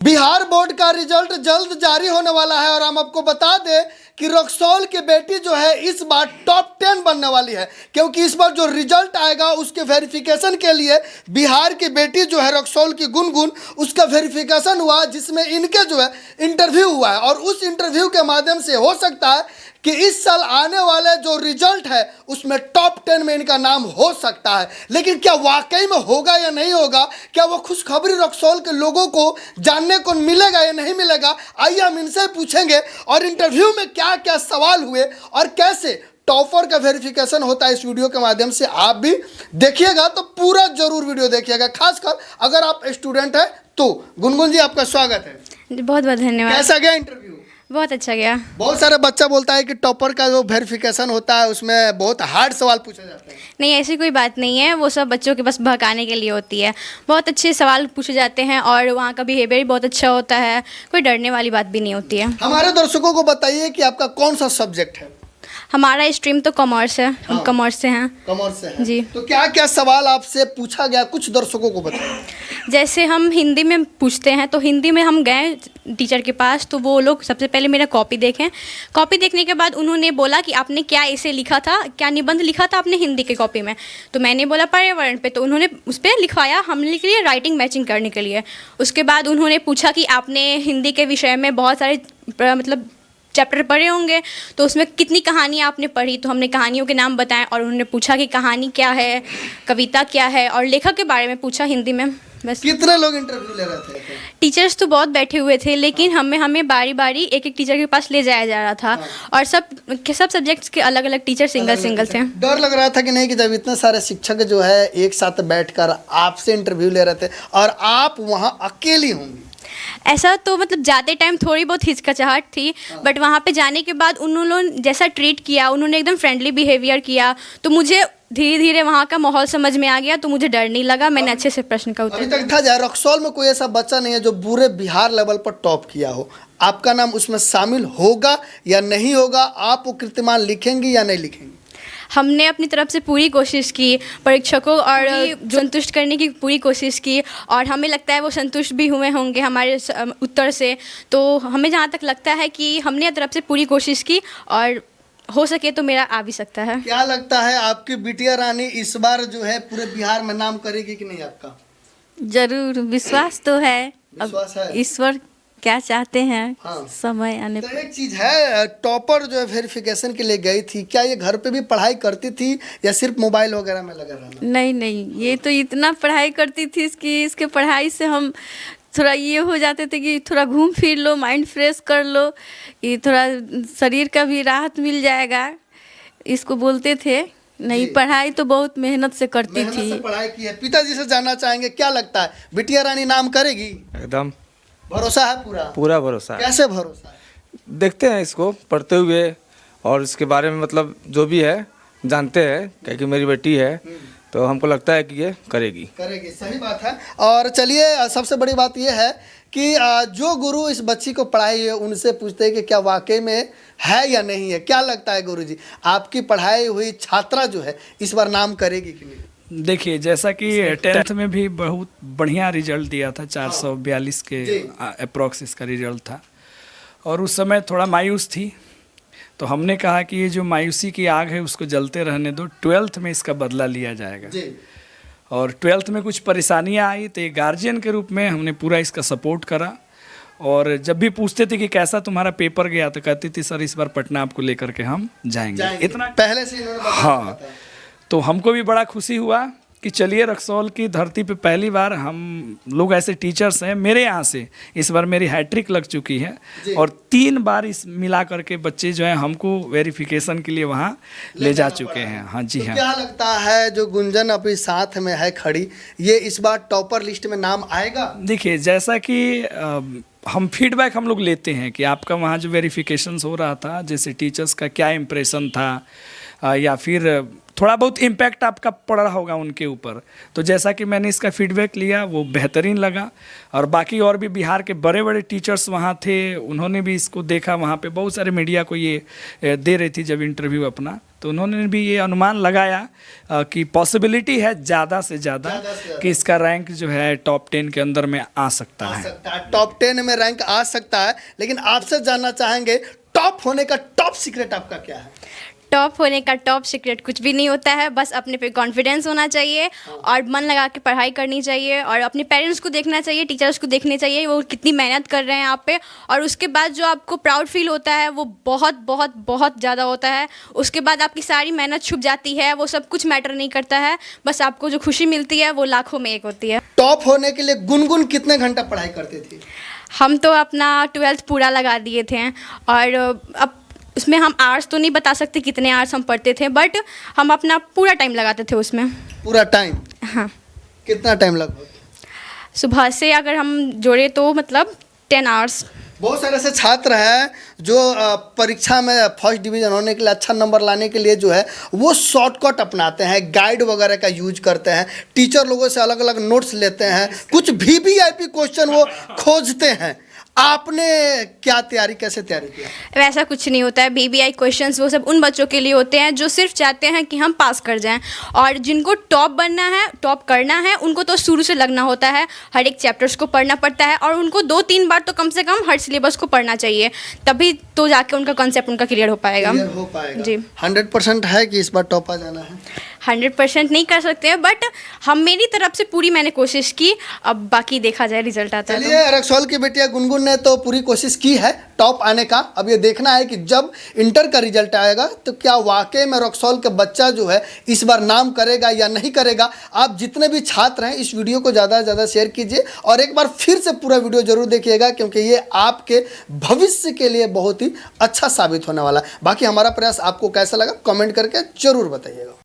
Bihar board का result जल्द जारी होने वाला है और हम आपको बता दें कि रक्सौल की बेटी जो है इस बार टॉप 10 बनने वाली है, क्योंकि इस बार जो रिजल्ट आएगा उसके वेरिफिकेशन के लिए बिहार की बेटी जो है रक्सौल की गुनगुन, उसका वेरिफिकेशन हुआ जिसमें इनके जो है इंटरव्यू हुआ है और उस इंटरव्यू के माध्यम से हो सकता है कि इस साल आने वाले जो रिजल्ट है उसमें टॉप 10 में इनका नाम हो सकता है। लेकिन क्या वाकई में होगा या नहीं होगा, क्या वो खुशखबरी रक्सौल के लोगों को जानने को मिलेगा या नहीं मिलेगा, आइए हम इनसे पूछेंगे। और इंटरव्यू में क्या क्या सवाल हुए और कैसे टॉपर का वेरिफिकेशन होता है, इस वीडियो के माध्यम से आप भी देखिएगा, तो पूरा जरूर वीडियो देखिएगा, खासकर अगर आप स्टूडेंट हैं तो। गुनगुन जी, आपका स्वागत है। बहुत बहुत धन्यवाद। कैसा गया इंटरव्यू? बहुत अच्छा गया। बहुत सारे बच्चा बोलता है कि टॉपर का जो वेरिफिकेशन होता है उसमें बहुत हार्ड सवाल पूछे जाते हैं। नहीं, ऐसी कोई बात नहीं है, वो सब बच्चों के बस बहकाने के लिए होती है। बहुत अच्छे सवाल पूछे जाते हैं और वहाँ का बिहेवियर भी बहुत अच्छा होता है, कोई डरने वाली बात भी नहीं होती है। हमारे दर्शकों को बताइए कि आपका कौन सा सब्जेक्ट है? हमारा स्ट्रीम तो कॉमर्स है, हम कॉमर्स से हैं। कॉमर्स से है जी। तो क्या क्या सवाल आपसे पूछा गया, कुछ दर्शकों को बताइए। जैसे हम हिंदी में पूछते हैं तो हिंदी में हम गए टीचर के पास, तो वो लोग सबसे पहले मेरा कॉपी देखें। कॉपी देखने के बाद उन्होंने बोला कि आपने क्या इसे लिखा था, क्या निबंध लिखा था आपने हिंदी के कॉपी में। तो मैंने बोला पर्यावरण पे, तो उन्होंने उस पर लिखवाया हमने के लिए राइटिंग मैचिंग करने के लिए। उसके बाद उन्होंने पूछा कि आपने हिंदी के विषय में बहुत सारे मतलब चैप्टर पढ़े होंगे, तो उसमें कितनी कहानियाँ आपने पढ़ी। तो हमने कहानियों के नाम बताएं और उन्होंने पूछा कि कहानी क्या है, कविता क्या है, और लेखक के बारे में पूछा हिंदी में। बस। कितने लोग इंटरव्यू ले रहे थे? टीचर्स तो बहुत बैठे हुए थे, लेकिन हमें बारी बारी एक एक टीचर के पास ले जाया जा रहा था। और सब सब्जेक्ट्स के अलग अलग टीचर सिंगल थे। डर लग रहा था कि नहीं, कि जब इतने सारे शिक्षक जो है एक साथ बैठकर आपसे इंटरव्यू ले रहे थे और आप वहाँ अकेली होंगी? ऐसा तो मतलब जाते टाइम थोड़ी बहुत हिचकिचाहट थी, बट वहाँ पे जाने के बाद उन्होंने जैसा ट्रीट किया, उन्होंने एकदम फ्रेंडली बिहेवियर किया, तो मुझे धीरे धीरे वहाँ का माहौल समझ में आ गया, तो मुझे डर नहीं लगा। मैंने अच्छे से प्रश्न का उत्तर अभी तक देखा जाए रक्सौल में कोई ऐसा बच्चा नहीं है जो पूरे बिहार लेवल पर टॉप किया हो। आपका नाम उसमें शामिल होगा या नहीं होगा? आप वो कीर्तिमान लिखेंगी या नहीं लिखेंगी? हमने अपनी तरफ से पूरी कोशिश की, परीक्षकों और संतुष्ट करने की पूरी कोशिश की, और हमें लगता है वो संतुष्ट भी हुए होंगे हमारे उत्तर से। तो हमें जहाँ तक लगता है कि हमने तरफ से पूरी कोशिश की और हो सके तो मेरा आ भी सकता है। क्या लगता है आपकी बिटिया रानी इस बार जो है पूरे बिहार में नाम करेगी कि नहीं आपका? जरूर, विश्वास तो है। विश्वास है। ईश्वर क्या चाहते हैं, हाँ। समय आने तो पर। एक चीज है, टॉपर जो है वेरिफिकेशन के लिए गई थी, क्या ये घर पे भी पढ़ाई करती थी या सिर्फ मोबाइल वगैरह में लगा रहना? नहीं नहीं, ये तो इतना पढ़ाई करती थी कि इसके पढ़ाई से हम थोड़ा ये हो जाते थे कि थोड़ा घूम फिर लो, माइंड फ्रेश कर लो, ये थोड़ा शरीर का भी राहत मिल जाएगा, इसको बोलते थे। नहीं, पढ़ाई तो बहुत मेहनत से करती मेहनत थी। से पढ़ाई की है। पिताजी से जानना चाहेंगे, क्या लगता है बिटिया रानी नाम करेगी? एकदम भरोसा है? पूरा पूरा भरोसा है। कैसे भरोसा है? देखते हैं इसको पढ़ते हुए और इसके बारे में मतलब जो भी है जानते हैं, क्योंकि मेरी बेटी है तो हमको लगता है कि ये करेगी। सही बात है। और चलिए, सबसे बड़ी बात यह है कि जो गुरु इस बच्ची को पढ़ाई है उनसे पूछते हैं कि क्या वाकई में है या नहीं है। क्या लगता है गुरुजी, आपकी पढ़ाई हुई छात्रा जो है इस बार नाम करेगी कि नहीं? देखिए, जैसा कि 10th में भी बहुत बढ़िया रिजल्ट दिया था, 442 के अप्रॉक्स इसका रिजल्ट था, और उस समय थोड़ा मायूस थी। तो हमने कहा कि ये जो मायूसी की आग है उसको जलते रहने दो, 12th में इसका बदला लिया जाएगा। और 12th में कुछ परेशानियां आई तो एक गार्जियन के रूप में हमने पूरा इसका सपोर्ट करा। और जब भी पूछते थे कि कैसा तुम्हारा पेपर गया, तो कहती थी सर इस बार पटना आपको लेकर के हम जाएंगे। इतना पहले से इन्होंने बताया। हाँ, तो हमको भी बड़ा खुशी हुआ कि चलिए रक्सौल की धरती पे पहली बार हम लोग ऐसे टीचर्स हैं। मेरे यहाँ से इस बार मेरी हैट्रिक लग चुकी है और 3 बार इस मिला करके बच्चे जो हैं हमको वेरिफिकेशन के लिए वहाँ ले जा चुके हैं। हाँ जी। हाँ, क्या लगता है जो गुंजन अभी साथ में है खड़ी, ये इस बार टॉपर लिस्ट में नाम आएगा? देखिए, जैसा कि हम फीडबैक हम लोग लेते हैं कि आपका वहाँ जो वेरिफिकेशंस हो रहा था, जैसे टीचर्स का क्या इम्प्रेशन था, या फिर थोड़ा बहुत इम्पैक्ट आपका पड़ रहा होगा उनके ऊपर। तो जैसा कि मैंने इसका फीडबैक लिया वो बेहतरीन लगा, और बाकी और भी बिहार के बड़े बड़े टीचर्स वहाँ थे, उन्होंने भी इसको देखा। वहाँ पे बहुत सारे मीडिया को ये दे रही थी जब इंटरव्यू अपना, तो उन्होंने भी ये अनुमान लगाया कि पॉसिबिलिटी है ज़्यादा से ज़्यादा कि इसका रैंक जो है टॉप 10 के अंदर में आ सकता है। टॉप 10 में रैंक आ सकता है। लेकिन आपसे जानना चाहेंगे टॉप होने का टॉप सीक्रेट आपका क्या है? टॉप होने का टॉप सीक्रेट कुछ भी नहीं होता है, बस अपने पे कॉन्फिडेंस होना चाहिए और मन लगा के पढ़ाई करनी चाहिए, और अपने पेरेंट्स को देखना चाहिए, टीचर्स को देखने चाहिए वो कितनी मेहनत कर रहे हैं आप पे, और उसके बाद जो आपको प्राउड फील होता है वो बहुत बहुत बहुत ज़्यादा होता है। उसके बाद आपकी सारी मेहनत छुप जाती है, वो सब कुछ मैटर नहीं करता है, बस आपको जो खुशी मिलती है वो लाखों में एक होती है। टॉप होने के लिए गुनगुन कितने घंटा पढ़ाई करते थे? हम तो अपना 12th पूरा लगा दिए थे, और अब उसमें हम आवर्स तो नहीं बता सकते कितने आवर्स हम पढ़ते थे, बट हम अपना पूरा टाइम लगाते थे उसमें। पूरा टाइम? हाँ। कितना टाइम लगभग? सुबह से अगर हम जोड़े तो मतलब 10 आवर्स। बहुत सारे ऐसे छात्र हैं जो परीक्षा में फर्स्ट डिवीजन होने के लिए, अच्छा नंबर लाने के लिए जो है वो शॉर्टकट अपनाते हैं, गाइड वगैरह का यूज करते हैं, टीचर लोगों से अलग अलग नोट्स लेते हैं, कुछ वीवीआईपी क्वेश्चन वो खोजते हैं। आपने क्या तैयारी, कैसे तैयारी किया? वैसा कुछ नहीं होता है। बीबीआई क्वेश्चंस वो सब उन बच्चों के लिए होते हैं जो सिर्फ चाहते हैं कि हम पास कर जाएं, और जिनको टॉप बनना है, टॉप करना है, उनको तो शुरू से लगना होता है, हर एक चैप्टर्स को पढ़ना पड़ता है, और उनको 2-3 बार तो कम से कम हर सिलेबस को पढ़ना चाहिए, तभी तो जाके उनका कंसेप्ट उनका क्लियर हो पाएगा। क्लियर हो पाएगा जी। 100% है कि इस बार टॉप आ जाना है? 100% नहीं कर सकते हैं, बट हम मेरी तरफ से पूरी मैंने कोशिश की, अब बाकी देखा जाए रिजल्ट आता है। चलिए, रक्सौल की बेटिया गुनगुन ने तो पूरी कोशिश की है टॉप आने का। अब ये देखना है कि जब इंटर का रिजल्ट आएगा तो क्या वाकई में रक्सौल का बच्चा जो है इस बार नाम करेगा या नहीं करेगा। आप जितने भी छात्र हैं इस वीडियो को ज़्यादा से ज़्यादा शेयर कीजिए, और एक बार फिर से पूरा वीडियो जरूर देखिएगा, क्योंकि ये आपके भविष्य के लिए बहुत ही अच्छा साबित होने वाला है। बाकी हमारा प्रयास आपको कैसा लगा कमेंट करके जरूर बताइएगा।